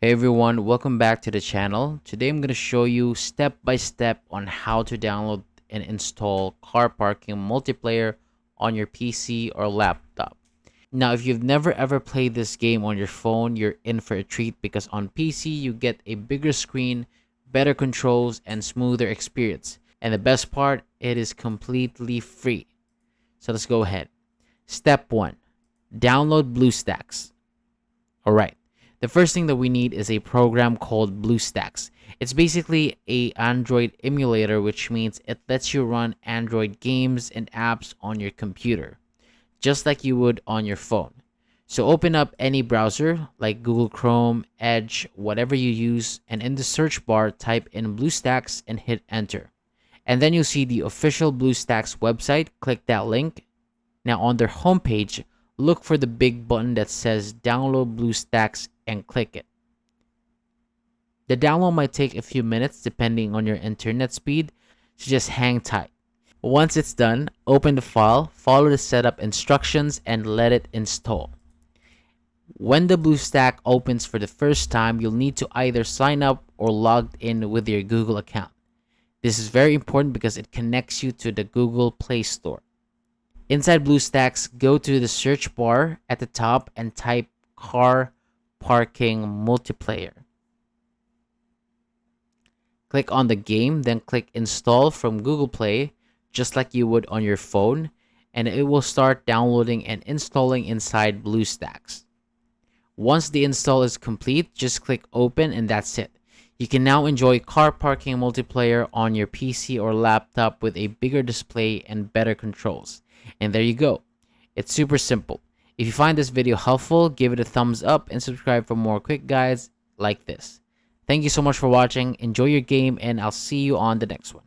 Hey everyone, welcome back to the channel. Today I'm going to show you step by step on how to download and install car parking multiplayer on your PC or laptop. Now, if you've never ever played this game on your phone, you're in for a treat because on PC you get a bigger screen, better controls, and smoother experience. And the best part, it is completely free. So let's go ahead. Step 1. Download BlueStacks. Alright. The first thing that we need is a program called BlueStacks. It's basically a Android emulator, which means it lets you run Android games and apps on your computer, just like you would on your phone. So open up any browser like Google Chrome, Edge, whatever you use, and in the search bar type in BlueStacks and hit enter. And then you'll see the official BlueStacks website. Click that link. Now on their homepage, look for the big button that says download BlueStacks and click it. The download might take a few minutes depending on your internet speed, so just hang tight. Once it's done, open the file, follow the setup instructions, and let it install. When the BlueStack opens for the first time, you'll need to either sign up or log in with your Google account. This is very important because it connects you to the Google Play Store. Inside BlueStacks, go to the search bar at the top and type car parking multiplayer. Click on the game, then click install from Google Play, just like you would on your phone, and it will start downloading and installing inside BlueStacks. Once the install is complete, just click open and that's it. You can now enjoy car parking multiplayer on your PC or laptop with a bigger display and better controls. And there you go. It's super simple. If you find this video helpful, give it a thumbs up and subscribe for more quick guides like this. Thank you so much for watching. Enjoy your game and I'll see you on the next one.